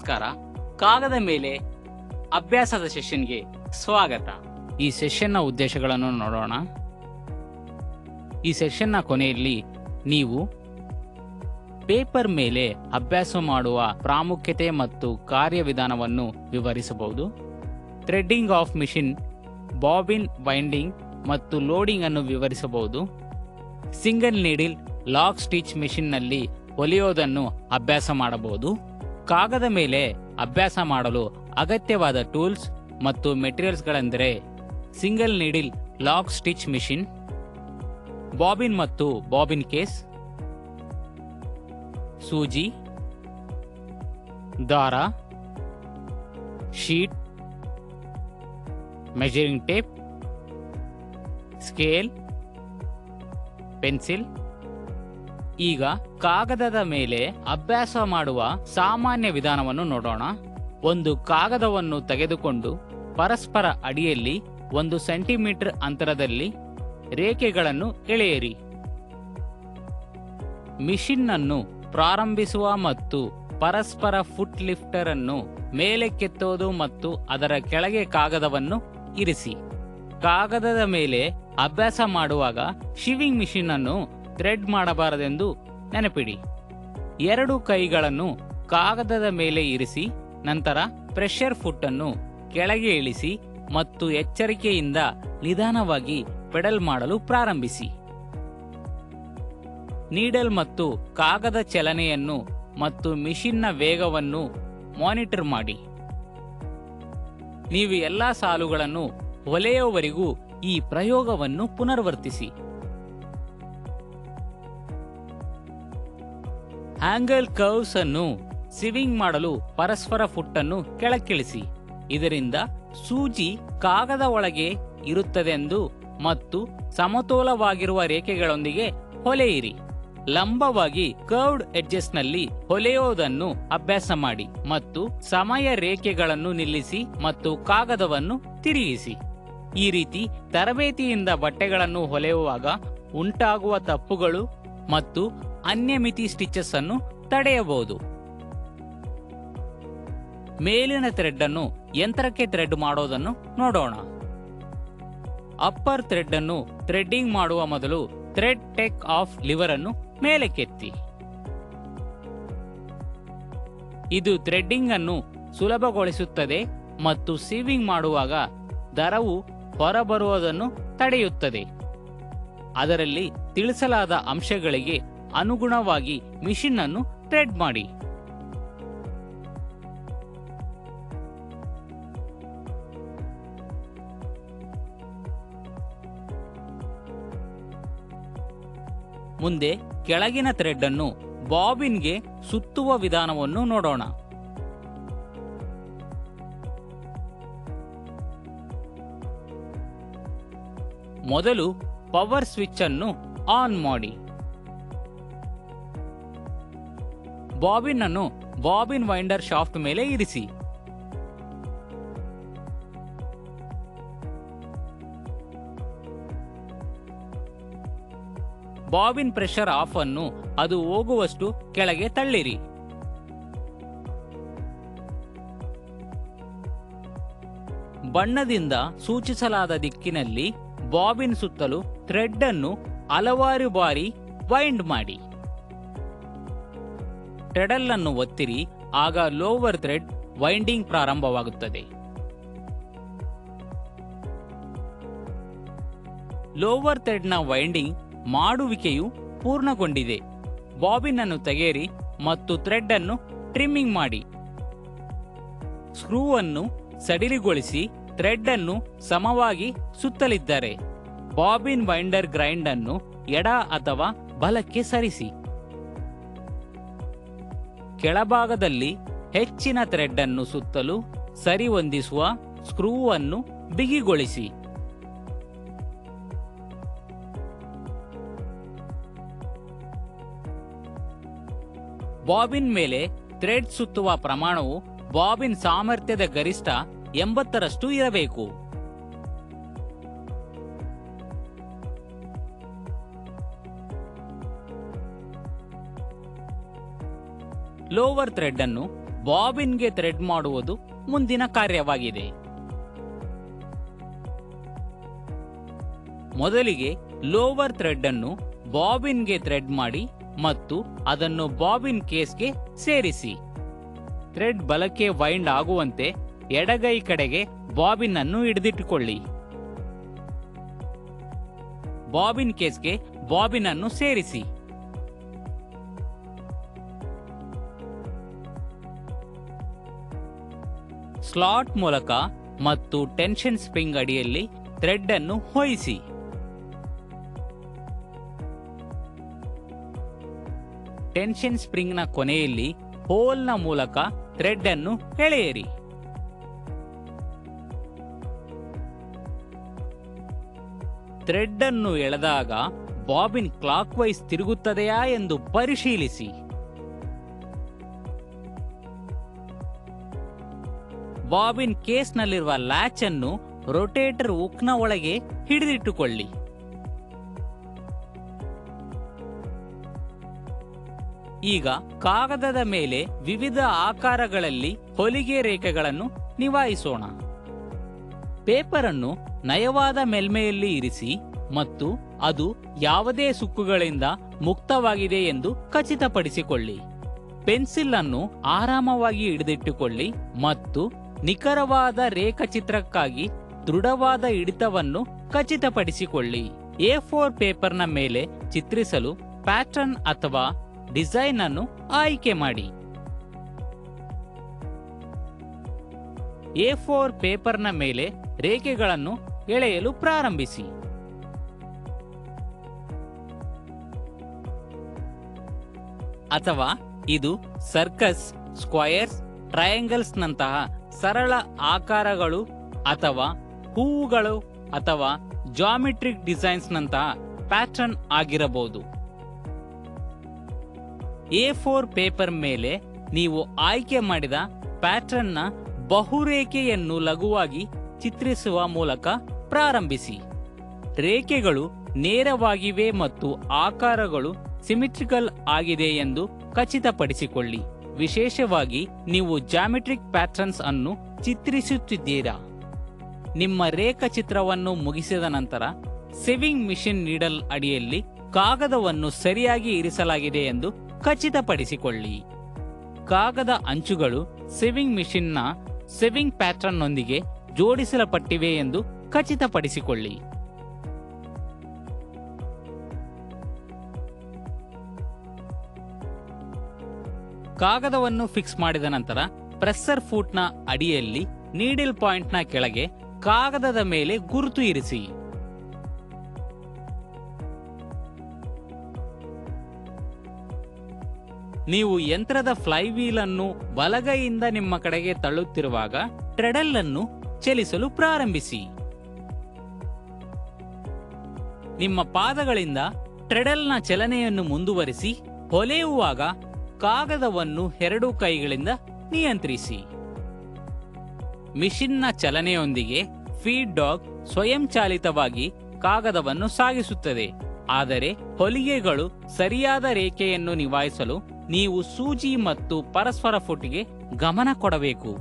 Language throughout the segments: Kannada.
ನಮಸ್ಕಾರ. ಕಾಗದ ಮೇಲೆ ಅಭ್ಯಾಸದ ಸೆಷನ್ಗೆ ಸ್ವಾಗತ. ಈ ಸೆಷನ್ನ ಉದ್ದೇಶಗಳನ್ನು ನೋಡೋಣ. ಈ ಸೆಷನ್ನ ಕೊನೆಯಲ್ಲಿ ನೀವು ಪೇಪರ್ ಮೇಲೆ ಅಭ್ಯಾಸ ಮಾಡುವ ಪ್ರಾಮುಖ್ಯತೆ ಮತ್ತು ಕಾರ್ಯವಿಧಾನವನ್ನು ವಿವರಿಸಬಹುದು. Threading of machine, bobbin winding ಮತ್ತು ಲೋಡಿಂಗ್ ಅನ್ನು ವಿವರಿಸಬಹುದು. ಸಿಂಗಲ್ ನೀಡಿಲ್ ಲಾಕ್ ಸ್ಟಿಚ್ ಮಿಷಿನ್ನಲ್ಲಿ ಹೊಲಿಯೋದನ್ನು ಅಭ್ಯಾಸ ಮಾಡಬಹುದು. ಕಾಗದ ಮೇಲೆ ಅಭ್ಯಾಸ ಮಾಡಲು ಅಗತ್ಯವಾದ ಟೂಲ್ಸ್ ಮತ್ತು ಮೆಟೀರಿಯಲ್ಸ್ಗಳೆಂದರೆ single needle lock stitch machine, bobbin ಮತ್ತು ಬಾಬಿನ್ ಕೇಸ್, ಸೂಜಿ, ದಾರ, sheet, measuring tape, scale, pencil. ಈಗ ಕಾಗದದ ಮೇಲೆ ಅಭ್ಯಾಸ ಮಾಡುವ ಸಾಮಾನ್ಯ ವಿಧಾನವನ್ನು ನೋಡೋಣ. ಒಂದು ಕಾಗದವನ್ನು ತೆಗೆದುಕೊಂಡು ಪರಸ್ಪರ ಅಡಿಯಲ್ಲಿ 1 ಸೆಂಟಿಮೀಟರ್ ಅಂತರದಲ್ಲಿ ರೇಖೆಗಳನ್ನು ಎಳೆಯಿರಿ. ಮಿಷಿನ್ ಅನ್ನು ಪ್ರಾರಂಭಿಸುವ ಮತ್ತು ಪರಸ್ಪರ ಫುಟ್ ಲಿಫ್ಟರ್ ಅನ್ನು ಮೇಲಕ್ಕೆತ್ತೋದು ಮತ್ತು ಅದರ ಕೆಳಗೆ ಕಾಗದವನ್ನು ಇರಿಸಿ. ಕಾಗದದ ಮೇಲೆ ಅಭ್ಯಾಸ ಮಾಡುವಾಗ ಶಿವಿಂಗ್ ಮಿಷಿನ್ ಅನ್ನು ಥ್ರೆಡ್ ಮಾಡಬಾರದೆಂದು ನೆನಪಿಡಿ. 2 ಕೈಗಳನ್ನು ಕಾಗದದ ಮೇಲೆ ಇರಿಸಿ, ನಂತರ ಪ್ರೆಷರ್ ಫುಟ್ ಅನ್ನು ಕೆಳಗೆ ಇಳಿಸಿ ಮತ್ತು ಎಚ್ಚರಿಕೆಯಿಂದ ನಿಧಾನವಾಗಿ ಪೆಡಲ್ ಮಾಡಲು ಪ್ರಾರಂಭಿಸಿ. ನೀಡಲ್ ಮತ್ತು ಕಾಗದ ಚಲನೆಯನ್ನು ಮತ್ತು ಮಿಷಿನ್ನ ವೇಗವನ್ನು ಮಾನಿಟರ್ ಮಾಡಿ. ನೀವು ಎಲ್ಲಾ ಸಾಲುಗಳನ್ನು ಹೊಲೆಯುವವರೆಗೂ ಈ ಪ್ರಯೋಗವನ್ನು ಪುನರಾವರ್ತಿಸಿ. ಆಂಗಲ್ ಕರ್ವ್ಸ್ ಅನ್ನು ಸಿವಿಂಗ್ ಮಾಡಲು ಪರಸ್ಪರ ಫುಟ್ ಅನ್ನು ಕೆಳಕ್ಕಿಳಿಸಿ. ಇದರಿಂದ ಸೂಜಿ ಕಾಗದ ಒಳಗೆ ಇರುತ್ತದೆಂದು ಮತ್ತು ಸಮತೋಲವಾಗಿರುವ ರೇಖೆಗಳೊಂದಿಗೆ ಹೊಲೆಯಿರಿ. ಲಂಬವಾಗಿ ಕರ್ವ್ಡ್ ಎಡ್ಜಸ್ನಲ್ಲಿ ಹೊಲೆಯೋದನ್ನು ಅಭ್ಯಾಸ ಮಾಡಿ ಮತ್ತು ಸಮಯ ರೇಖೆಗಳನ್ನು ನಿಲ್ಲಿಸಿ ಮತ್ತು ಕಾಗದವನ್ನು ತಿರುಗಿಸಿ. ಈ ರೀತಿ ತರಬೇತಿಯಿಂದ ಬಟ್ಟೆಗಳನ್ನು ಹೊಲೆಯುವಾಗ ಉಂಟಾಗುವ ತಪ್ಪುಗಳು ಮತ್ತು ಅನ್ಯಮಿತಿ ಸ್ಟಿಚಸ್ ಅನ್ನು ತಡೆಯಬಹುದು. ಮೇಲಿನ ಥ್ರೆಡ್ ಅನ್ನು ಯಂತ್ರಕ್ಕೆ ಥ್ರೆಡ್ ಮಾಡೋದನ್ನು ನೋಡೋಣ. ಅಪ್ಪರ್ ಥ್ರೆಡ್ ಅನ್ನು ಥ್ರೆಡ್ಡಿಂಗ್ ಮಾಡುವ ಮೊದಲು ಥ್ರೆಡ್ ಟೇಕ್ ಆಫ್ ಲಿವರ್ ಅನ್ನು ಮೇಲಕ್ಕೆತ್ತಿ. ಇದು ಥ್ರೆಡ್ಡಿಂಗ್ ಅನ್ನು ಸುಲಭಗೊಳಿಸುತ್ತದೆ ಮತ್ತು ಸೀವಿಂಗ್ ಮಾಡುವಾಗ ದಾರವು ಹೊರಬರುವುದನ್ನು ತಡೆಯುತ್ತದೆ. ಅದರಲ್ಲಿ ತಿಳಿಸಲಾದ ಅಂಶಗಳಿಗೆ ಅನುಗುಣವಾಗಿ ಮಿಷಿನ್ ಅನ್ನು ಥ್ರೆಡ್ ಮಾಡಿ. ಮುಂದೆ ಕೆಳಗಿನ ಥ್ರೆಡ್ ಅನ್ನು ಬಾಬಿನ್ಗೆ ಸುತ್ತುವ ವಿಧಾನವನ್ನು ನೋಡೋಣ. ಮೊದಲು ಪವರ್ ಸ್ವಿಚ್ ಅನ್ನು ಆನ್ ಮಾಡಿ. ಬಾಬಿನ್ ಅನ್ನು ಬಾಬಿನ್ ವೈಂಡರ್ ಶಾಫ್ಟ್ ಮೇಲೆ ಇರಿಸಿ. ಬಾಬಿನ್ ಪ್ರೆಷರ್ ಆಫ್ ಅನ್ನು ಅದು ಹೋಗುವಷ್ಟು ಕೆಳಗೆ ತಳ್ಳಿರಿ. ಬಣ್ಣದಿಂದ ಸೂಚಿಸಲಾದ ದಿಕ್ಕಿನಲ್ಲಿ ಬಾಬಿನ್ ಸುತ್ತಲೂ ಥ್ರೆಡ್ ಅನ್ನು ಹಲವಾರು ಬಾರಿ ವೈಂಡ್ ಮಾಡಿ. ಪೆಡಲ್ ಅನ್ನು ಒತ್ತಿರಿ, ಆಗ ಲೋವರ್ ಥ್ರೆಡ್ ವೈಂಡಿಂಗ್ ಪ್ರಾರಂಭವಾಗುತ್ತದೆ. ಲೋವರ್ ಥ್ರೆಡ್ನ ವೈಂಡಿಂಗ್ ಮಾಡುವಿಕೆಯು ಪೂರ್ಣಗೊಂಡಿದೆ. ಬಾಬಿನ್ ಅನ್ನು ತೆಗೆಯಿರಿ ಮತ್ತು ಥ್ರೆಡ್ ಅನ್ನು ಟ್ರಿಮ್ಮಿಂಗ್ ಮಾಡಿ. ಸ್ಕ್ರೂ ಅನ್ನು ಸಡಿಲಗೊಳಿಸಿ ಥ್ರೆಡ್ ಅನ್ನು ಸಮವಾಗಿ ಸುತ್ತಲಿದ್ದರೆ ಬಾಬಿನ್ ವೈಂಡರ್ ಗ್ರೈಂಡ್ ಅನ್ನು ಎಡ ಅಥವಾ ಬಲಕ್ಕೆ ಸರಿಸಿ. ಕೆಳಭಾಗದಲ್ಲಿ ಹೆಚ್ಚಿನ ಥ್ರೆಡ್ ಅನ್ನು ಸುತ್ತಲೂ ಸರಿಹೊಂದಿಸುವ ಸ್ಕ್ರೂ ಅನ್ನು ಬಿಗಿಗೊಳಿಸಿ. ಬಾಬಿನ್ ಮೇಲೆ ಥ್ರೆಡ್ ಸುತ್ತುವ ಪ್ರಮಾಣವು ಬಾಬಿನ್ ಸಾಮರ್ಥ್ಯದ ಗರಿಷ್ಠ 80ರಷ್ಟು ಇರಬೇಕು. ಲೋವರ್ ಥ್ರೆಡ್ ಅನ್ನು ಬಾಬಿನ್ಗೆ ಥ್ರೆಡ್ ಮಾಡುವುದು ಮುಂದಿನ ಕಾರ್ಯವಾಗಿದೆ. ಮೊದಲಿಗೆ ಲೋವರ್ ಥ್ರೆಡ್ ಅನ್ನು ಬಾಬಿನ್ಗೆ ಥ್ರೆಡ್ ಮಾಡಿ ಮತ್ತು ಅದನ್ನು ಬಾಬಿನ್ ಕೇಸ್ಗೆ ಸೇರಿಸಿ. ಥ್ರೆಡ್ ಬಲಕ್ಕೆ ವೈಂಡ್ ಆಗುವಂತೆ ಎಡಗೈ ಕಡೆಗೆ ಬಾಬಿನ್ ಅನ್ನು ಹಿಡಿದಿಟ್ಟುಕೊಳ್ಳಿ. ಬಾಬಿನ್ ಕೇಸ್ಗೆ ಬಾಬಿನ್ ಅನ್ನು ಸೇರಿಸಿ. ಸ್ಲಾಟ್ ಮೂಲಕ ಮತ್ತು ಟೆನ್ಷನ್ ಸ್ಪ್ರಿಂಗ್ ಅಡಿಯಲ್ಲಿ ಥ್ರೆಡ್ ಅನ್ನು ಹೊಯಿಸಿ. ಟೆನ್ಷನ್ ಸ್ಪ್ರಿಂಗ್ನ ಕೊನೆಯಲ್ಲಿ ಹೋಲ್ನ ಮೂಲಕ ಥ್ರೆಡ್ ಅನ್ನು ಎಳೆಯಿರಿ. ಥ್ರೆಡ್ ಅನ್ನು ಎಳೆದಾಗ ಬಾಬಿನ್ ಕ್ಲಾಕ್ ವೈಸ್ ತಿರುಗುತ್ತದೆಯಾ ಎಂದು ಪರಿಶೀಲಿಸಿ. ಬಾಬಿನ್ ಕೇಸ್ನಲ್ಲಿರುವ ಲ್ಯಾಚ್ ಅನ್ನು ರೊಟೇಟರ್ ಹುಕ್ನ ಒಳಗೆ ಹಿಡಿದಿಟ್ಟುಕೊಳ್ಳಿ. ಈಗ ಕಾಗದದ ಮೇಲೆ ವಿವಿಧ ಆಕಾರಗಳಲ್ಲಿ ಹೊಲಿಗೆ ರೇಖೆಗಳನ್ನು ನಿವಾಯಿಸೋಣ. ಪೇಪರ್ ಅನ್ನು ನಯವಾದ ಮೇಲ್ಮೆಯಲ್ಲಿ ಇರಿಸಿ ಮತ್ತು ಅದು ಯಾವುದೇ ಸುಕ್ಕುಗಳಿಂದ ಮುಕ್ತವಾಗಿದೆ ಎಂದು ಖಚಿತಪಡಿಸಿಕೊಳ್ಳಿ. ಪೆನ್ಸಿಲ್ ಅನ್ನು ಆರಾಮವಾಗಿ ಹಿಡಿದಿಟ್ಟುಕೊಳ್ಳಿ ಮತ್ತು ನಿಖರವಾದ ರೇಖಾಚಿತ್ರಕ್ಕಾಗಿ ದೃಢವಾದ ಹಿಡಿತವನ್ನು ಖಚಿತಪಡಿಸಿಕೊಳ್ಳಿ. A4 ಪೇಪರ್ನ ಮೇಲೆ ಚಿತ್ರಿಸಲು ಪ್ಯಾಟರ್ನ್ ಅಥವಾ ಡಿಸೈನ್ ಅನ್ನು ಆಯ್ಕೆ ಮಾಡಿ. A4 ಪೇಪರ್ನ ಮೇಲೆ ರೇಖೆಗಳನ್ನು ಎಳೆಯಲು ಪ್ರಾರಂಭಿಸಿ. ಅಥವಾ ಇದು ಸರ್ಕಸ್, ಸ್ಕ್ವಯರ್ಸ್, ಟ್ರಯಾಂಗಲ್ಸ್ ನಂತಹ ಸರಳ ಆಕಾರಗಳು ಅಥವಾ ಹೂವುಗಳು ಅಥವಾ ಜಾಮೆಟ್ರಿಕ್ ಡಿಸೈನ್ಸ್ ನಂತಹ ಪ್ಯಾಟರ್ನ್ ಆಗಿರಬಹುದು. A4 ಪೇಪರ್ ಮೇಲೆ ನೀವು ಆಯ್ಕೆ ಮಾಡಿದ ಪ್ಯಾಟರ್ನ್ನ ಬಹುರೇಖೆಯನ್ನು ಲಘುವಾಗಿ ಚಿತ್ರಿಸುವ ಮೂಲಕ ಪ್ರಾರಂಭಿಸಿ. ರೇಖೆಗಳು ನೇರವಾಗಿವೆ ಮತ್ತು ಆಕಾರಗಳು ಸಿಮಿಟ್ರಿಕಲ್ ಆಗಿದೆ ಎಂದು ಖಚಿತಪಡಿಸಿಕೊಳ್ಳಿ. ವಿಶೇಷವಾಗಿ ನೀವು ಜಾಮೆಟ್ರಿಕ್ ಪ್ಯಾಟರ್ನ್ಸ್ ಅನ್ನು ಚಿತ್ರಿಸುತ್ತಿದ್ದೀರಾ. ನಿಮ್ಮ ರೇಖಾಚಿತ್ರವನ್ನು ಮುಗಿಸಿದ ನಂತರ ಸೆವಿಂಗ್ ಮಿಷಿನ್ ನೀಡಲ್ ಅಡಿಯಲ್ಲಿ ಕಾಗದವನ್ನು ಸರಿಯಾಗಿ ಇರಿಸಲಾಗಿದೆ ಎಂದು ಖಚಿತಪಡಿಸಿಕೊಳ್ಳಿ. ಕಾಗದ ಅಂಚುಗಳು ಸೆವಿಂಗ್ ಮಿಷಿನ್ನ ಸೆವಿಂಗ್ ಪ್ಯಾಟರ್ನ್ನೊಂದಿಗೆ ಜೋಡಿಸಲ್ಪಟ್ಟಿವೆ ಎಂದು ಖಚಿತಪಡಿಸಿಕೊಳ್ಳಿ. ಕಾಗದವನ್ನು ಫಿಕ್ಸ್ ಮಾಡಿದ ನಂತರ ಪ್ರೆಸ್ಸರ್ ಫೂಟ್ನ ಅಡಿಯಲ್ಲಿ ನೀಡಲ್ ಪಾಯಿಂಟ್ನ ಕೆಳಗೆ ಕಾಗದದ ಮೇಲೆ ಗುರುತು ಇರಿಸಿ. ನೀವು ಯಂತ್ರದ ಫ್ಲೈವೀಲ್ ಅನ್ನು ಬಲಗೈಯಿಂದ ನಿಮ್ಮ ಕಡೆಗೆ ತಳ್ಳುತ್ತಿರುವಾಗ ಟ್ರೆಡಲ್ ಅನ್ನು ಚಲಿಸಲು ಪ್ರಾರಂಭಿಸಿ. ನಿಮ್ಮ ಪಾದಗಳಿಂದ ಟ್ರೆಡಲ್ನ ಚಲನೆಯನ್ನು ಮುಂದುವರಿಸಿ ಹೊಲೆಯುವಾಗ ಕಾಗದವನ್ನು ಎರಡೂ ಕೈಗಳಿಂದ ನಿಯಂತ್ರಿಸಿ. ಮಿಷಿನ್ನ ಚಲನೆಯೊಂದಿಗೆ ಫೀಡ್ ಡಾಗ್ ಸ್ವಯಂಚಾಲಿತವಾಗಿ ಕಾಗದವನ್ನು ಸಾಗಿಸುತ್ತದೆ. ಆದರೆ ಹೊಲಿಗೆಗಳು ಸರಿಯಾದ ರೇಖೆಯನ್ನು ನಿವಾಯಿಸಲು ನೀವು ಸೂಜಿ ಮತ್ತು ಪರಸ್ಪರ ಫುಟ್ಗೆ ಗಮನ ಕೊಡಬೇಕು.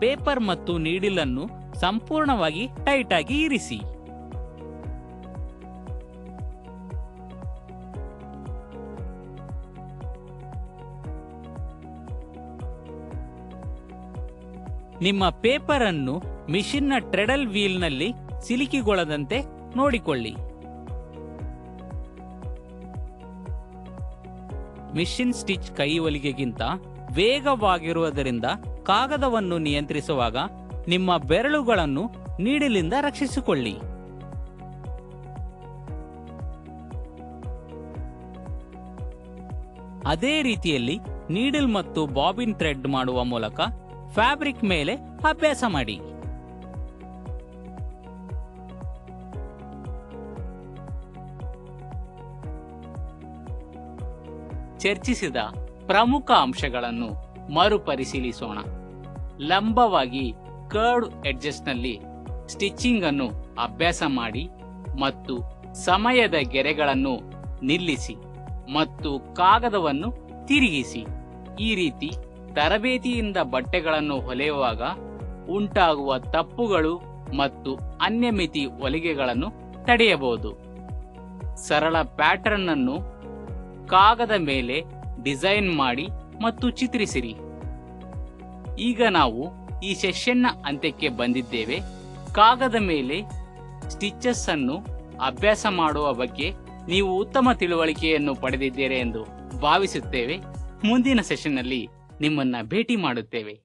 ಪೇಪರ್ ಮತ್ತು ನೀಡಿಲ್ ಅನ್ನು ಸಂಪೂರ್ಣವಾಗಿ ಟೈಟ್ ಆಗಿ ಇರಿಸಿ. ನಿಮ್ಮ ಪೇಪರ್ ಅನ್ನು ಮಿಷಿನ್ನ ಟ್ರೆಡಲ್ ವೀಲ್ನಲ್ಲಿ ಸಿಲುಕಿಗೊಳ್ಳದಂತೆ ನೋಡಿಕೊಳ್ಳಿ. ಮಿಷಿನ್ ಸ್ಟಿಚ್ ಕೈ ಹೊಲಿಗೆಗಿಂತ ವೇಗವಾಗಿರುವುದರಿಂದ ಕಾಗದವನ್ನು ನಿಯಂತ್ರಿಸುವಾಗ ನಿಮ್ಮ ಬೆರಳುಗಳನ್ನು ನೀಡಿಲಿಂದ ರಕ್ಷಿಸಿಕೊಳ್ಳಿ. ಅದೇ ರೀತಿಯಲ್ಲಿ ನೀಡಲ್ ಮತ್ತು ಬಾಬಿನ್ ಥ್ರೆಡ್ ಮಾಡುವ ಮೂಲಕ ಫ್ಯಾಬ್ರಿಕ್ ಮೇಲೆ ಅಭ್ಯಾಸ ಮಾಡಿ. ಚರ್ಚಿಸಿದ ಪ್ರಮುಖ ಅಂಶಗಳನ್ನು ಮರುಪರಿಶೀಲಿಸೋಣ. ಲಂಬವಾಗಿ ಕರ್ವ್ಡ್ ಎಡ್ಜಸ್ನಲ್ಲಿ ಸ್ಟಿಚಿಂಗ್ ಅನ್ನು ಅಭ್ಯಾಸ ಮಾಡಿ ಮತ್ತು ಸಮಯದ ಗೆರೆಗಳನ್ನು ನಿಲ್ಲಿಸಿ ಮತ್ತು ಕಾಗದವನ್ನು ತಿರುಗಿಸಿ. ಈ ರೀತಿ ತರಬೇತಿಯಿಂದ ಬಟ್ಟೆಗಳನ್ನು ಹೊಲೆಯುವಾಗ ಉಂಟಾಗುವ ತಪ್ಪುಗಳು ಮತ್ತು ಅನ್ಯಮಿತಿ ಹೊಲಿಗೆಗಳನ್ನು ತಡೆಯಬಹುದು. ಸರಳ ಪ್ಯಾಟರ್ನ್ ಅನ್ನು ಕಾಗದ ಮೇಲೆ ಡಿಸೈನ್ ಮಾಡಿ ಮತ್ತು ಚಿತ್ರಿಸಿರಿ. ಈಗ ನಾವು ಈ ಸೆಷನ್ನ ಅಂತ್ಯಕ್ಕೆ ಬಂದಿದ್ದೇವೆ. ಕಾಗದ ಮೇಲೆ ಸ್ಟಿಚಸ್ ಅನ್ನು ಅಭ್ಯಾಸ ಮಾಡುವ ಬಗ್ಗೆ ನೀವು ಉತ್ತಮ ತಿಳುವಳಿಕೆಯನ್ನು ಪಡೆದಿದ್ದೀರಿ ಎಂದು ಭಾವಿಸುತ್ತೇವೆ. ಮುಂದಿನ ಸೆಷನ್ನಲ್ಲಿ ನಿಮ್ಮನ್ನ ಭೇಟಿ ಮಾಡುತ್ತೇವೆ.